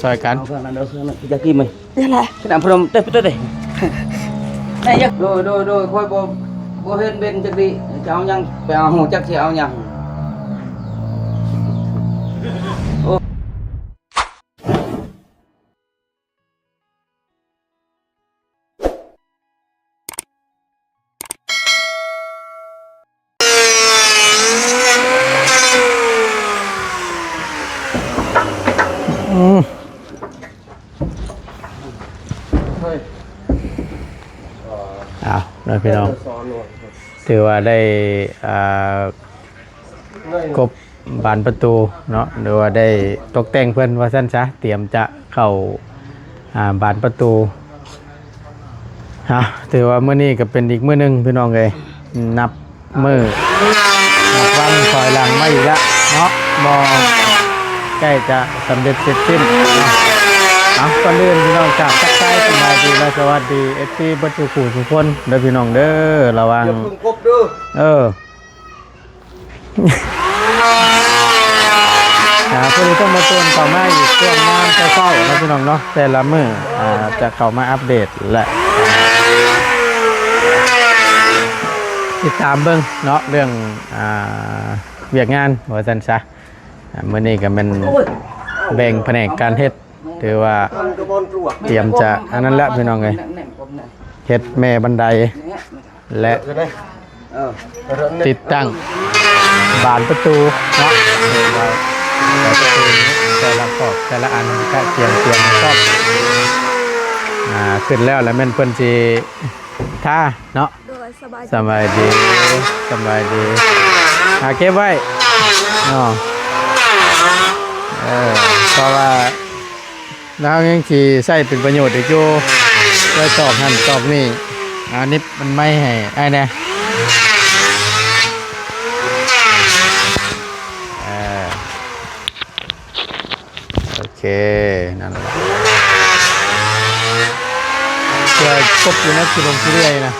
ซอยกันจะกินมั้ยยังไงขนาดพร้อมเต้เต้นี่ยักโดยค่อยบ่เห็นเป็นจักดิจะเอายังไปเอาหูจักสิเอายังพี่น้องถือว่าได้กบบานประตูเนาะหรือว่าได้ตกแต่งเพื่อนว่าสั้นซะเตรียมจะเข้าบานประตูถือว่าเมื่อนี้ก็เป็นอีกมื้อนึงพี่น้องเลยนับมื้อนับวันคอยหลังมาอีกแล้วเนาะมอใกล้จะสำเร็จเสร็จสิ้นก่อนอื่นพี่น้องจากทักทายสบายดีและสวัสดีFCบัดทุกผู้ทุกคนเด้อพี่น้องเด้อระวังครบดูเพื่อต้องมาตรวจต่อมาอีกช่วงงานเช้าๆนะพี่น้องเนาะแต่ละมื้อจะเข้ามาอัปเดตและติดตามเบิ่งเนาะเรื่องเวียกงานว่าซั่นซะมื้อนี้ก็เป็นแบ่งแผนกการเฮ็ดถือว่าเตรียมจะอันนั้นแล้วพี่น้องเอ้ยเฮ็ดแม่บันไดและติดตั้งบานประตูเนาะแต่ละขอบแต่ละอันก็เตรียมครอบขึ้นแล้วแม่นเพิ่นสิท่าเนาะสบายดีเก็บไว้เนาะเพราะว่าแล้วยังสิใช้เป็นประโยชน์อีกอยู่ไว้ตอบนั่นตอบนี่อันนี้มันไม่ให้ไอ้แน่โอเคนั่นแหละเพื่อกบอยู่นะคือลงที่เรื่อยนะ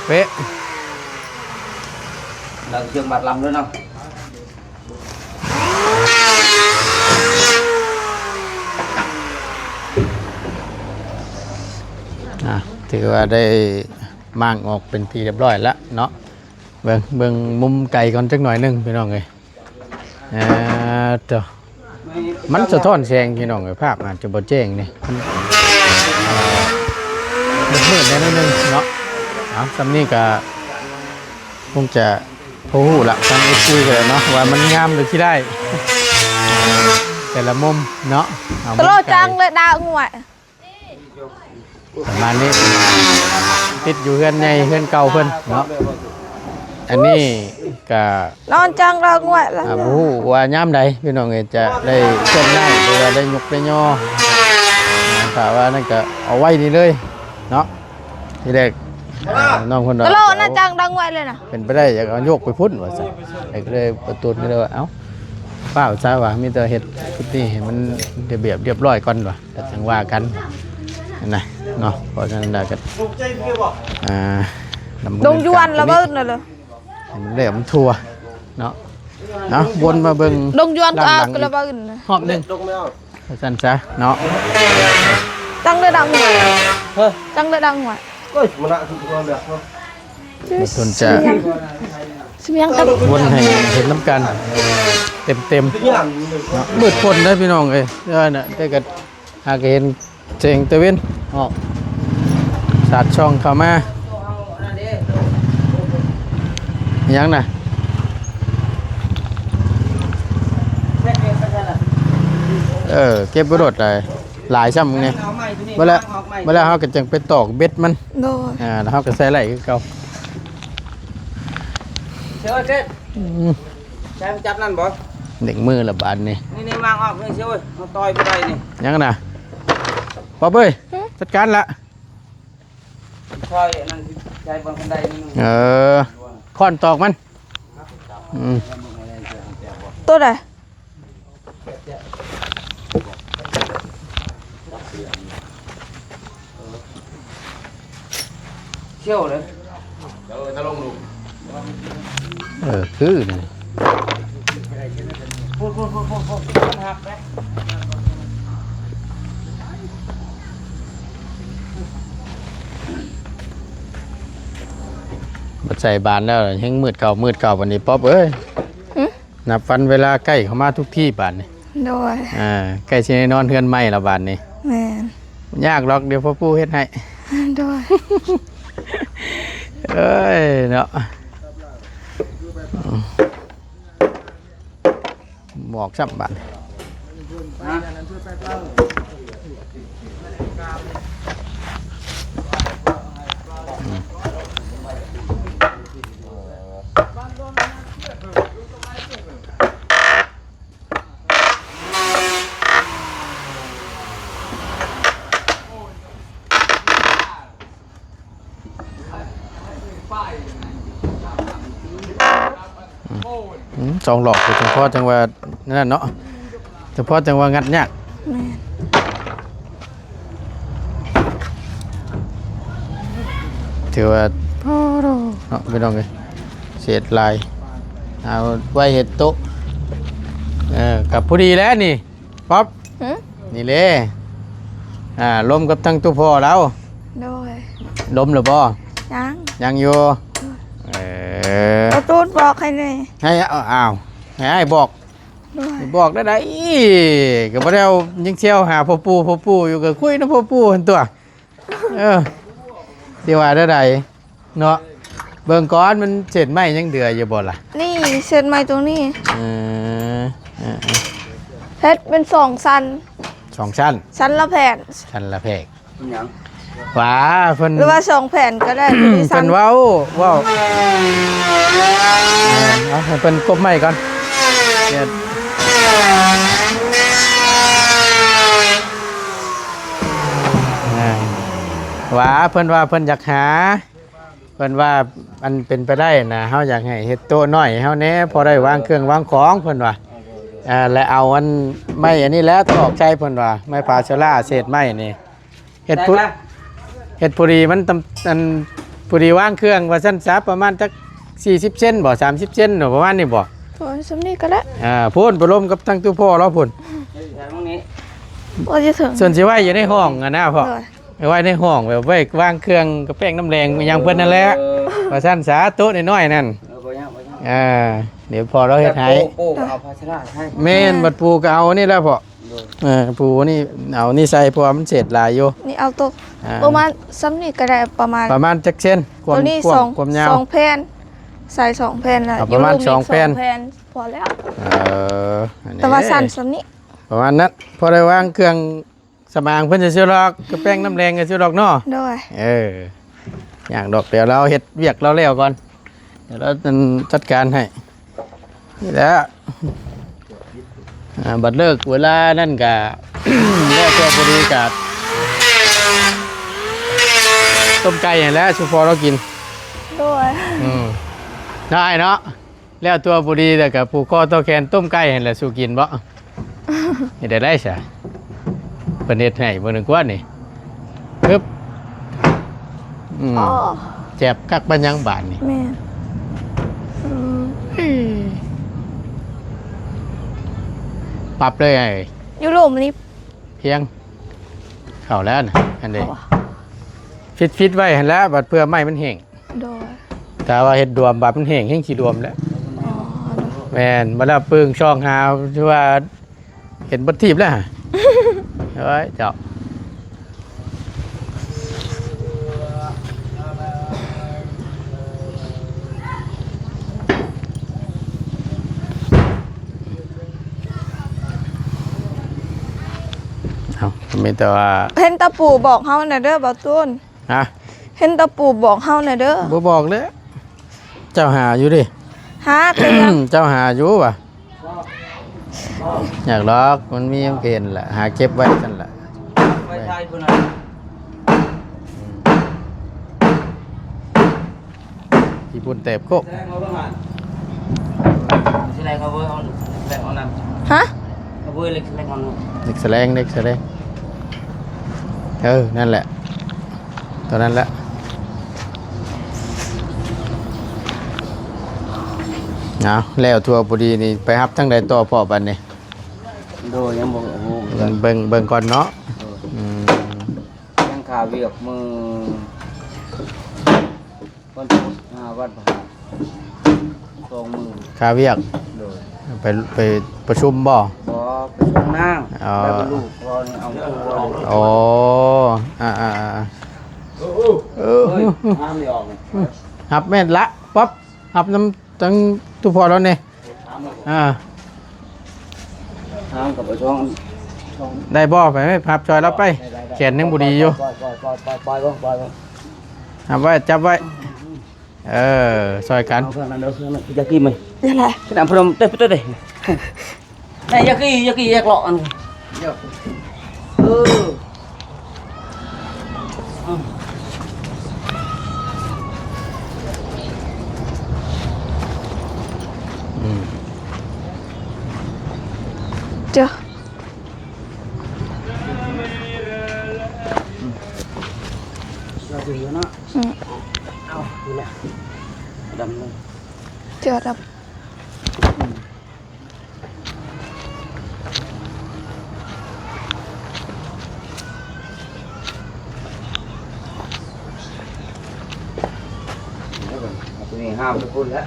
เป๊ะเราเชื่อมบัดลำด้วยเนาะถือว่าได้มั่งออกเป็นทีเรียบร้อยแล้วเนาะเบิ่งมุมไก่ก่อนจักหน่อยนึงพี่น้องเอ้ยมันสะท้อนแสงพี่น้องเอ้ยภาพอาจจะบ่แจ้งนี่มืดๆแน่นึงเนาะสำนี้ก็คงจะพูดละทางเอฟซีเลยเนาะว่ามันงามหรือที่ได้แต่ละมุมเนาะตลอดจังเลยดาวงวยประมาณนี้ติดอยู่เฮือนใหญ่เฮือนเก่าเพิ่นเนาะอันนี้ก็นอนจังดาวงวยแล้วว่าย่ำใดพี่น้องจะได้เส้นง่ายหรือว่าได้ยกได้ย่อถ้าว่านั่นก็เอาไว้นี่เลยเนาะทีแรกน้องคนตลอดน่าจังดังไว้เลยนะเป็นไปได้อยากเอาโยกไปพุ่นว่าสั่นก็เลยประตูนี่เลยว่าเอ้าเปล่าซะว่ามีแต่เห็ดพุทธิเห็นมันเรียบร้อยก่อนว่ะแต่จังว่ากันนะเนาะเพราะฉะนั้นได้กันดงยวนระเบิดน่ะเลยมันเรียบมันทัวเนาะวนมาเบิ่งดงยวนก็ระเบิดหอบหนึ่งสั่นซะเนาะจังเลยดังหัวจังเลยดังหัวทนจะวนให้เห็นน้ำกันเต็มเนาะมืดพ้นได้พี่น้องเอ้ยได้กันหากเห็นเสียงตะเวนออกสาดช่องเข้ามายังน่ะเก็บประโยชน์หลายซ้ำไงเวลาเขาก็จังไปตอกเบ็ดมันแล้วเขาก็ใส่ไหลคือเก่าเชื่อเจ๊ใช้จับนั่นบ่เด็กมือละบาทนี่วางออกนี่เชื่อมาต่อยไปได้นี่ยังน่ะป๊อบเอ้ยจัดการละต่อยนั่นใช้บนบันไดนี่ค้อนตอกมันตัวไหน เชี่ยวเลย คือนี่บัดใส่บานแล้วยังมืดเก่าวันนี้ป๊อบเอ้ยนับฟันเวลาใกล้เข้ามาทุกที่บานนี่ โดย ใกล้สิได้นอนเฮือนใหม่ละบานนี่ แม่น ยากหรอกเดี๋ยวพ่อปู่เฮ็ดให้ โดย เอ้ยเนาะบอกซ้ำบาน สองหลอกเฉพาะจังหวัดนั่นเนาะเฉพาะจังหวัดงัดยาก แม่น ถือว่าเนาะไม่ต้องเลยเศษลายเอาไว้เห็ดโต๊ะกับผู้ดีแล้วนี่ป๊อป หึ นี่เลยล้มกับทั้งตู้พ่อแล้ว โดย ล้มหรือบ่ ยัง ยังอยู่เอาตูดบอกให้เลย ให้อ้าวให้บอก โดย บอกได้ไดก็บ่ได้เอายังเที่ยวหาพ่อปู่อยู่ก็คุยนะพ่อปู่หั่นตัวสิว่าได้ไดเนาะเบิ่งก้อนมันเสร็จไหมยังเดืออยู่บ่ล่ะ นี่เส้นไม้ตรงนี้ เออ เพชรเป็น2 ชั้น สองชั้น ชั้นละแผ่น ชั้นละเพก ยัง หว้าเพิ่น หรือว่า2 แผ่นก็ได้มี เพิ่ ชั้น นเว้าเอาให้เพิ่นกบไม้ก่อนเดี๋ยวว่าเพิ่นว่าเพิ่นอยากหาเพิ่นว่ามันเป็นไปได้นะเฮาอยากให้เฮ็ดโต๊ะน้อยให้เฮาแหน่พอได้วางเครื่องวางของเพิ่นว่าและเอาอันไม้อันนี้แล้วตอกใจเพิ่นว่าไม้ปาชล่าเศษไม้นี่เฮ็ดปุรีมันอันปุรีวางเครื่องว่าซั่นซะประมาณจัก40เซนบ่30เซนประมาณนี้บ่ โอ้ยสำนี้ก็ได้ พูนประลมกับทั้งตู้พ่อเราพุ่น ตรงนี้ ว่าจะถึง ส่วนสิไว้อยู่ในห้องนะพ่อ โดย ไว้ในห้องแบบไว้วางเครื่องกระแป้งน้ำแรงอย่างเพิ่นนั่นแหละว่าซั่นซะโต๊ะน้อยๆนั่นเดี๋ยวพอเราเฮ็ดให้ โป้เอาภาชนะให้ แม่นบัดปูก็เอานี่แล้วพ่อปูนี่เอานี่ใส่เพราะว่ามันเศษหลายอยู่ นี่เอาตัวประมาณซ้ำนี่ก็ได้ประมาณ จักเส้นควา ตั ม วนี้ กว้างความยาว 2 แผ่นใส่2 แผ่นแล้ว ประมาณ อยู่ สองแผ่น 2 แผ่นพอแล้ว อันนี้ แต่ว่าสั้นซ้ำนี้ ประมาณนั้นพอได้วางเครื่องสมางเพิ่นจะซื้อหรอกกระแป้งน้ำแรงก็ซื้อหรอกเนาะ โดย อย่างดอกเดี๋ยวเราเฮ็ดเวียกเราแล้วก่อนเดี๋ยวเราจัดการให้นี่แหละบัดเลิกเวลานั่นกะ แล้วเจ้าพอดีกะต้มไก่ให้แล้วชุพอเรากิน โดย ได้เนาะแล้วตัวพอดีแต่กับผูกคอตัวแขนต้มไก่ให้แล้วสู้กินบ่ เฮ็ดได้ซะเพิ่นเฮ็ดให้เบิ่งหนึ่งกว่านี่ปึ๊บอ๋อ แจ็บกักบัญญังบานนี่ แม่น ปรับเลยไอ้ ยุโรปนี่ เพียงเข้าแล้วนะอันเดีฟิตไว้หันแล้วบัดเพื่อไม่มันแห้ง โดย แต่ว่าเห็ดดวมบัดมันแห้งแห้งขี้ดวมแล้ว อ๋อ แม่นมาแล้วปึงช่องหาวที่ว่าเห็นบัดทีบแล้วฮะ เฮ้ยเจ้าเอาไม่แต่ว่า เห็นตะปูบอกเฮาน่ะเด้อบ่ต้น ฮะ เห็นตะปูบอกเฮาน่ะเด้อ บ่บอกเลยเจ้าหาอยู่ดิ หาแต่ยัง เจ้าหาอยู่ป่ะอยากลอกมันมียังเกณฑ์แหละหาเก็บไว้กันแหละ ไว้ใช้พุ่นน่ะ ที่ปุ่นเตบโคก แสดงเอาบ้างอ่ะแสดงเอาเว้ยเอาแสดงเอานั่น ฮะ เอาเว้ยเล็กแสดงเอานั่น เด็กแสดงนั่นแหละตัวนั้นแหละ เอาแล้วทัวร์พอดีนี่ไปรับทั้งใดต่อพ่อบัดนี้ โดยยังบ่โอ้ เบิ่งก่อนเนาะอืม ยังขาเวียกมือวันพุธวัดพระ20,000 ค่าเวียก โดย ไปประชุมบ่ บ่ไปส่งนาง อ๋อ แล้วก็ลูกพอนี่เอาตัว อ๋อเออ เฮ้ยห้ามไม่ออกเลย หับแม่นละปั๊บหับน้ำตั้งตุพอแล้วเนี่ย ห้าม อ่า ห้ามกับไปช่อง ได้บ่ไปไหมพับจอยแล้วไปแขนยังบุดีอยู่ ปล่อย หับไว้จับไว้ซอยกัน เอาเครื่องนั้นเด้อเครื่องนั้นอยากกินไหม นี่แหละ ขนาดพนมเต้ไปเต้เด้นี่อยากกินอยากหลอกอันเดี๋ยวเจอ เราถือเนาะ อืม เอาดูแลดำเลย เจอดับ เอาตัวนี้ห้ามทุกคนแล้ว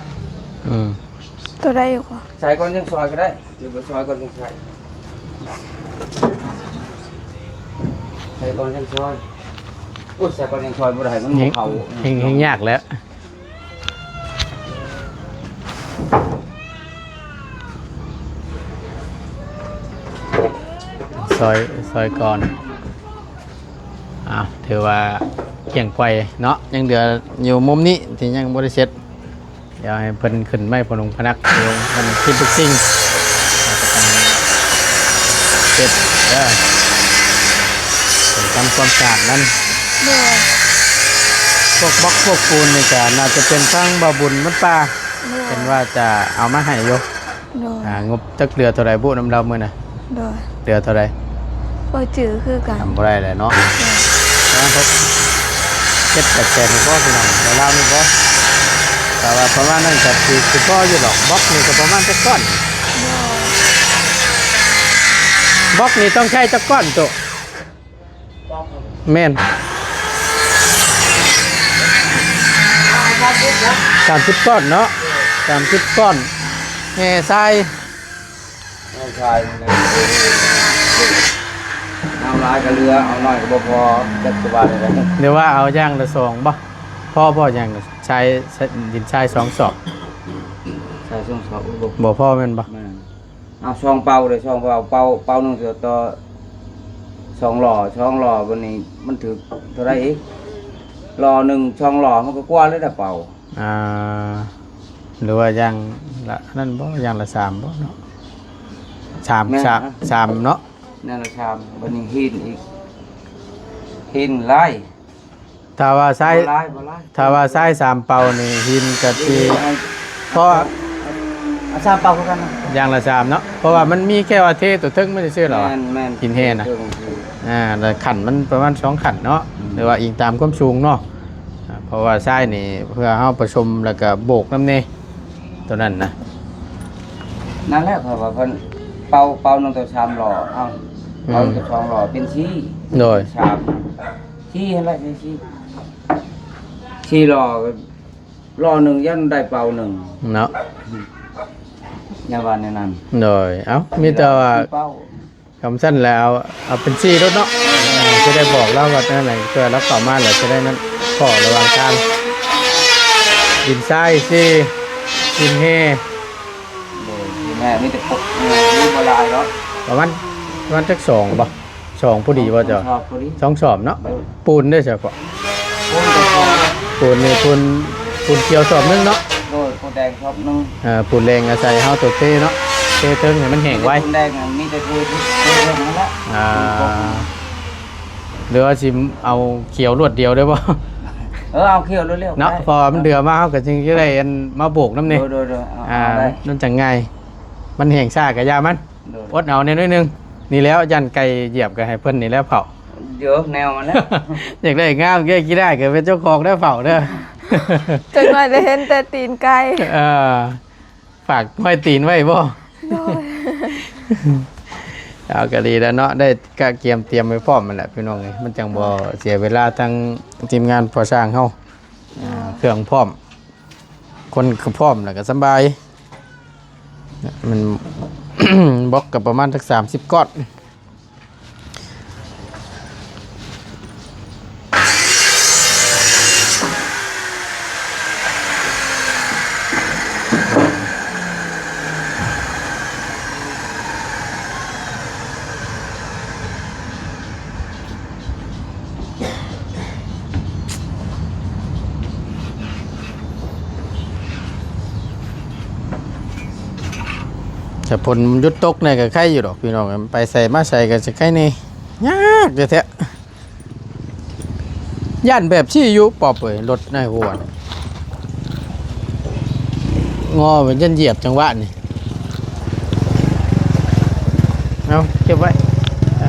ตัวได้อยู่กว่า ใส่ก่อนยังซอยก็ได้เดี๋ยวไปซอยก่อนยังใส่ใส่ก่อนยังซอยอุ้ยใส่ก่อนยังซอยบ่ได้มัน เฮ บ่ ง เข้า เฮงยากแล้วซอยก่อนถือว่าเกี่ยงไกวเนาะยังเดืออยู่มุมนี้ที่ยังบริเสร็จเดี๋ยวให้เพิ่นขึ้นไม้พนงพนักเดี๋ยวมันคิดทุกสิ่งเสร็จทำความสะอาดนั้น โดย พวกบล็อกพวกปูนนี่ก็น่าจะเป็นทั้งบาบุญมันป่า โดย เป็นว่าจะเอามาให้โย โดย งบจักเรือเท่าไรบุน้ำเราเมื่อน่ะ โดย เรือเท่าไร บ่จือคือกัน ทำบ่ได้เลยเนาะนะครับเจ็ดแปดแสนนี่ก็พี่น้องเดี๋ยวเล่านี่ก็แต่ว่าประมาณนั้นก็คือก็อยู่หรอกบล็อกนี่ก็ประมาณจักก้อน โดย บล็อกนี่ต้องใช้จักก้อนตัวแม่น30 ก้อนเนาะ30 ก้อนแง่ทราย เอาชายนี่นะเอาหลายก็เรือเอาน้อยก็บ่พอจักสบายเลยนะ หรือว่าเอาย่างละสองบ่พ่ออย่างใช้ดินทราย2 ศอก ใส่ช่วงสอบบ่ บ่พ่อแม่นบ่ แม่นเอาช่องเป่าเลยช่องเป่านึงเสียต่อ2หล่อวันนี้มันถึกเท่าไรอีกหล่อหนึ่งช่องหล่อมันก็กว้างเลยนะเป่า หรือว่าย่างละนั่นบ่ย่างละ3บ่เนาะสามเนาะ นั่นละชามวันนี้หินอีกหินไล่ ถ้าว่าทราย บ่ไล่ ถ้าว่าทราย3 เป่านี่หินกะทิเพราะ อาชามเป่ากันนะ ย่างละ3เนาะเพราะว่ามันมีแค่ว่าเทตัวทึกไม่ได้ซื้อหรอ แม่น หินแห่น่ะ แล้วขันมันประมาณ2 ขันเนาะหรือว่าอิงตามความสูงเนาะเพราะว่าทรายนี่เพื่อเฮาประชุมแล้วก็โบกน้ำนี่ตัวนั้นนะ นั่นแหละเพราะว่าเพิ่นเป่านึงตัวชามหล่อเอาเป่าตัวช่องหล่อเป็นชี้ โดย ชามชี้อะไรชี้หล่อหล่อหนึ่งยันได้เป่าหนึ่ง เนาะ ยาวันในนั้น โดยเอ้ามีแต่ว่า เป่า คำสั้นแล้วเอาเป็นซี่รถเนาะจะได้บอกเล่าว่านั่นไหนเพื่อรับต่อมาแล้วจะได้นั้นขอระวังการดินทรายซี่ดินเฮ โดยที่แม่มีแต่ปกมีบลายเนาะ ประมาณจัก2บ่2พอดีว่าจะ ชอบพอดี 2 สอบเนาะปูนได้เฉพาะ พุ่นแต่พอ ปูนนี่ปูนเกี่ยวสอบนึงเนาะ โดยพุ่นแดงชอบนึง ปูนแรงอาศัยเฮาตัวเทเนาะเทเทิงให้มันแห้งไว้ พุ่นแดงมีแต่คือนั่นแหละ หรือว่าสิเอาเขียวรวดเดียวได้บ่ เอาเขี้ยวเร็วๆ เนาะพอมันเดือมาเฮาก็จึงจะได้อันมาโบกน้ำนี่ โดยเอาได้ นั่นจังไงมันแห้งซ่าก็ยามัน โดย อดเอาแน่น้อยหนึงนี่แล้วยันไก่เหยียบก็ให้เพิ่นนี่แล้วเผา เยอะแนวมันแล้ว อยากได้งามแก่กี่ได้ก็เป็นเจ้าของได้เผาเด้อ จังหน่อยได้เห็นแต่ตีนไก่ เออ ฝากไว้ตีนไว้บ่ โดย เอาก็ดีแล้วเนาะได้กะเกียมเตรียมไว้พร้อมมันแหละพี่น้องเอ้ยมันจังบ่เสียเวลาทางทีมงานพอสร้างเฮาเครื่องพร้อม คนก็พร้อมแล้วก็สำบายมัน บล็อกกับประมาณสัก30ก้อนแต่ผลยุดตกเนี่ยก็ใครอยู่ดอกพี่น้องไปใส่มาใส่กันจะใครนี่ยากเลยแท้ย่านแบบชี้อยู่ปอบเลยรถในหัวนี่งอเหมือนยันเหยียบจังหวะนี่เอาเก็บไว้เอา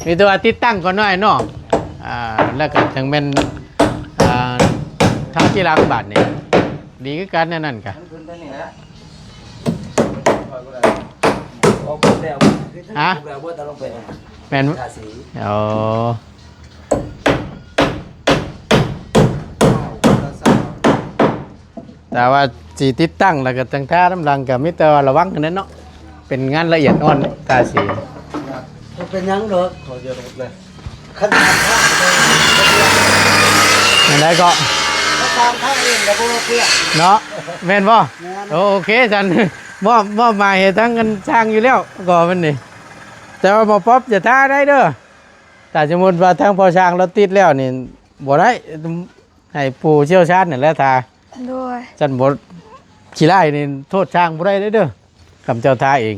มีตัวติดตั้งก่อนหน่อยเนาะแล้วก็จังเป็นท้าที่ล้างบาทนี่ดีก็การนั่นกะ มันขึ้นไปนี่นะ ฮะ แล้วว่าจะลงไป แม่น ทาสี อ๋อแต่ว่าสีติดตั้งแล้วก็ตั้งท่าน้ำรังกับมิเตอร์ระวังกันนั้นเนาะเป็นงานละเอียดอ่อนตาสี เป็นยังเด้อขอเยอะเลยขั้นตอนข้างเลย นั่นได้ก็ ขั้นตอนข้างเองกับพวกเพื่อน เนาะแม่นบ่โอเคจัน มอบหมายให้ทั้งกันช่างอยู่แล้วก็มันนี่แต่ว่าบ่ป๊อบจะท่าได้เด้อแต่สมมุติว่าทางพอช่างเราติดแล้วนี่บ่ได้ให้ผู้เชี่ยวชาญนี่แหละท่า โดย จันบ่ขี้ไล่นี่โทษช่างบ่ได้เด้อคำเจ้าท่าเอง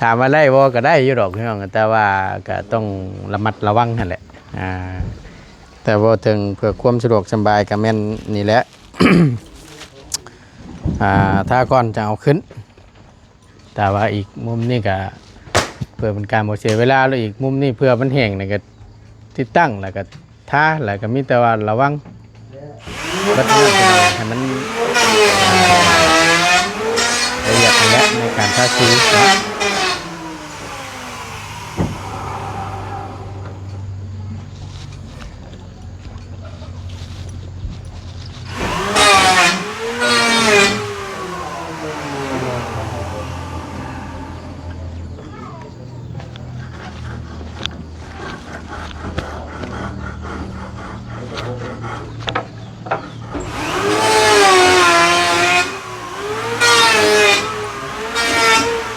ถามว่าได้บ่ก็ได้อยู่ดอกพี่น้องแต่ว่าก็ต้องระมัดระวังนั่นแหละแต่ว่าถึงเพื่อความสะดวกสบายก็แม่นนี่แหละ ถ้าก่อนจะเอาขึ้นแต่ว่าอีกมุมนี้ก็เพื่อเป็นการบ่เสียเวลาแล้วอีกมุมนี้เพื่อมันแห้งแล้วก็ติดตั้งแล้วก็ท่าแล้วก็มีแต่ว่าระวังบัดนี้ให้มันละเอียดนั่นแหละในการทาสีเนาะ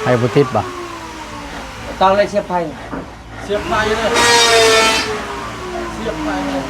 ให้บุทิศบ่ ต้องเลยเสียบไผ่ เสียบไฟเลยเสียบไฟเลย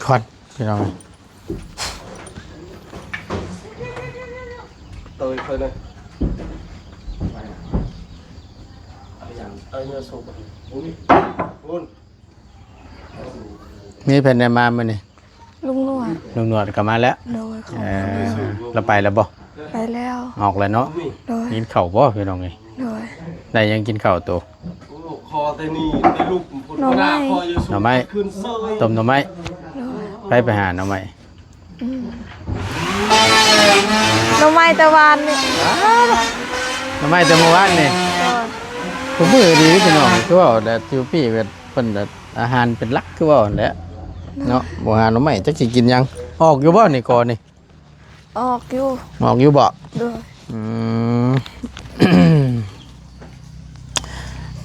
คอนพี่น้อง เตยเคยเลยไอ้เนี่ยสูบอุ้ยคุณ มีแผ่นได้มามื้อนี้ ลุงนวด ลุงหนวดก็มาแล้ว โดยของ เราไปแล้วบ่ ไปแล้ว ออกแล้วเนาะ โดย กินข้าวบ่พี่น้องเอ้ย โดย ได้ยังกินข้าวตัว คอเตนี่เตลูกคุณ หน่อไม้ คออยู่สู หน่อไม้ ขึ้นเซย ต้มหน่อไม้ โดย ไปหาหน่อไม้ หน่อไม้ตะวันนี่ หน่อไม้แต่เมื่อวานนี่ โดย ผมมือดีพี่น้องคือว่าแต่ทิวพี่เป็นเพิ่นน่ะอาหารเป็นหลักคือว่าแหละเนาะบ่หาหน่อไม้จักสิกินหยังออกอยู่บ่นี่ก่อนนี่ ออกอยู่ ออกอยู่บ่ โดย อืม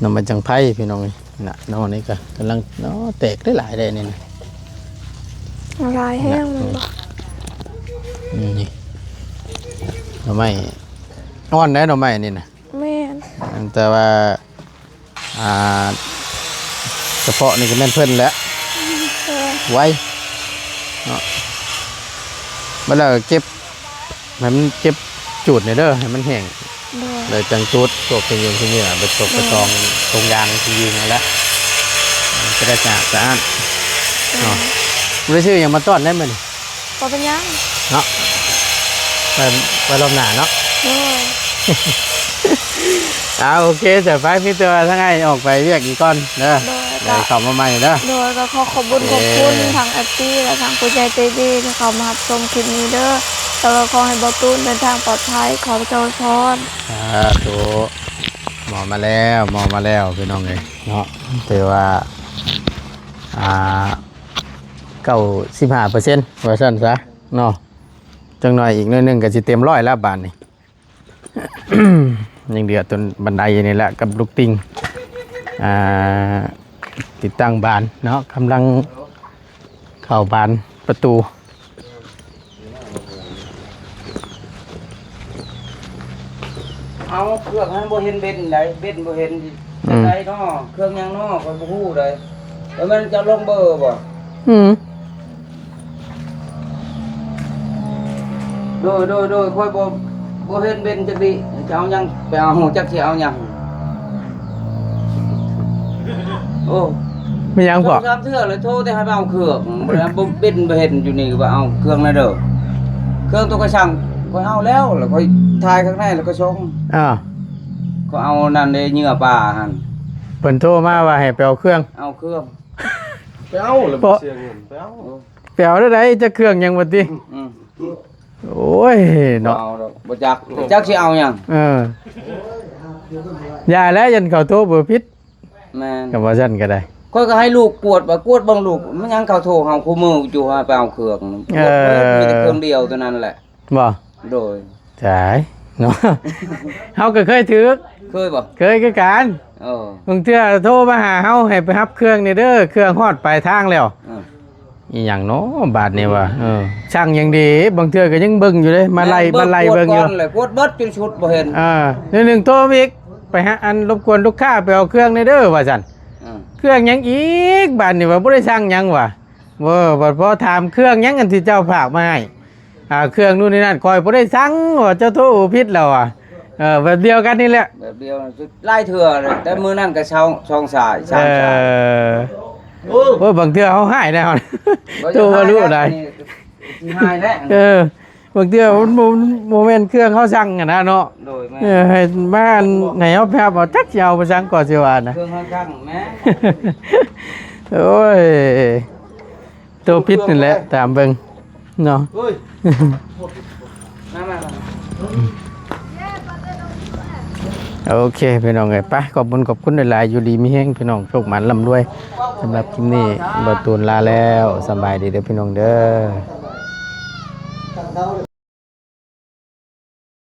น้ำมันจังไพ่พี่น้องนี่น่ะน้องนี่ก็กำลังเนาะแตกได้หลายเลยนี่นะ ลายแห้งมันบ่ นี่หน่อไม้อ่อนได้หน่อไม้นี่นะ แม่น แต่ว่าอ่าเฉพาะนี่ก็แม่นเพิ่นแหล้ว เออ ไว้เนาะเมื่อเราเก็บให้มันเก็บจูดเนี่ยเด้อให้มันแห้ง โดย เลยจังจูดตกเป็นยืนที่นี่ไปตกไปตองตรงยางที่ยืนนั่นแหละมันจะได้สะอาดเนาะไม่ได้ชื่ออย่างมาต้อนได้ไหมนี่ บ่เป็นหยัง เนาะไปรอบหน้าเนาะ โดย โอเคแต่ไฟพี่ตัวทั้งไงออกไปเรียกอีกก้อนเด้อ โดย เดี๋ยวเข้ามาใหม่เด้อ โดยก็ขอขอบคุณทางแอปปี้และทางผู้ใจใจดีที่เขามารับชมคลิปนี้เด้อแล้วก็ขอให้บอตูนเดินทางปลอดภัยขอพระเจ้าพร ตัวหมอมาแล้วพี่น้องเลยเนาะถือว่า95%ว่าซั่นซะเนาะจังหน่อยอีกนิดนึงก็สิเต็ม100แล้วบาทนี่ ยังเดือดจนบันไดนี่แหละกับลูกติงติดตั้งบานเนาะกำลังเข้าบานประตู เอาเครื่องให้บ่เห็นเบ็ดไหนเบ็ดบ่เห็นจะไหนเนาะเครื่องยังเนาะก็บ่ฮู้เลยแล้วมันจะลงเบอร์บ่ อืม โดยค่อยบ่เห็นเบ็ดจักดิจะเอาหยังไปเอาจักสิเอาหยังโอ้ ไม่ยังพอ 3เทื่อเลยโทรแต่ให้ไปเอาเครื่องบ่ได้บ่เบ็ดบ่เห็นอยู่นี่ก็ว่าเอาเครื่องนั่นเด้อเครื่องตัวกระช่างค่อยเอาแล้วค่อยถ่ายข้างในแล้วก็ส่ง ก็เอานั่นเด้เหงื่อปลาหั่น เพิ่นโทรมาว่าให้ไปเอาเครื่อง เอาเครื่อง ไปเอาแล้วบ่เสียเงินไปเอา ไปเอาได้ไดจะเครื่องยังบ่ติ อืม โอ้ย บ่ เนาะ เอาดอกบ่จักสิเอาหยัง อย่าแล้วยันเข้าโทรบ่ผิด แม่น ก็ว่าซั่นก็ได้ ค่อยก็ให้ลูกกวดว่ากวดเบิ่งลูกมันยังเข้าโทรเฮาคู่มืออยู่ให้ไปเอาเครื่องมีแต่เครื่องเดียวเท่านั้นแหละ บ่ โดย ใช่เนาะ เฮาก็เคยถือ เคยบ่ เคยคือกัน เออบ างเทื่อโทรมาหาเฮาให้ไปรับเครื่องนี่เด้อเครื่องฮอดปลายทางแล้ว เออ อีหยังเนาะบาดนี่ว่าช่างยังดีบางเทื่อก็ยังเบิ่งอยู่เด้มาไล่เบิ่งอยู่ กวดก่นเลยกวดเบิดจนชุดบ่เห็น หนึ่งโทรมาอีกไปหาอันรบกวนลูกค้าไปเอาเครื่องในเด้อว่าซั่น เออ เครื่องหยังอีกบาดนี่ว่าบ่ได้ช่างหยังว่ะบัดพอถามเครื่องหยังอันที่เจ้าฝากมาให้เครื่องนู่นนี่นั่นคอยบ่ได้สั่งว่าเจ้าโทรผิดแล้วแบบเดียวกันนี่แหละ แบบเดียวไล่เถื่อเลยแต่มื้อนั้นก็ช่องสาย3สาย โอ้ โอ้บางเทื่อเฮาหายแล้วโทรบ่รู้ได้ ที่หายแล้ว บางเทื่อมันบ่แม่นเครื่องเฮาสั่งอะนะเนาะ โดยแม่ ให้บ้านไหนเอาแพบเอาจักสิเอาไปสั่งก่อนสิว่านะ เครื่องข้างๆแม่ โอ้ยตัวพิษนี่แหละตามเบิ่งเนาะ เฮ้ย มา โอเคพี่น้องไงไปขอบคุณหลายๆอยู่ดีมีแห้งพี่น้องโชคหมันร่ำรวยสำหรับคลิปนี้บ่ตูนลาแล้วสำบายดีเด้อพี่น้องเด้อ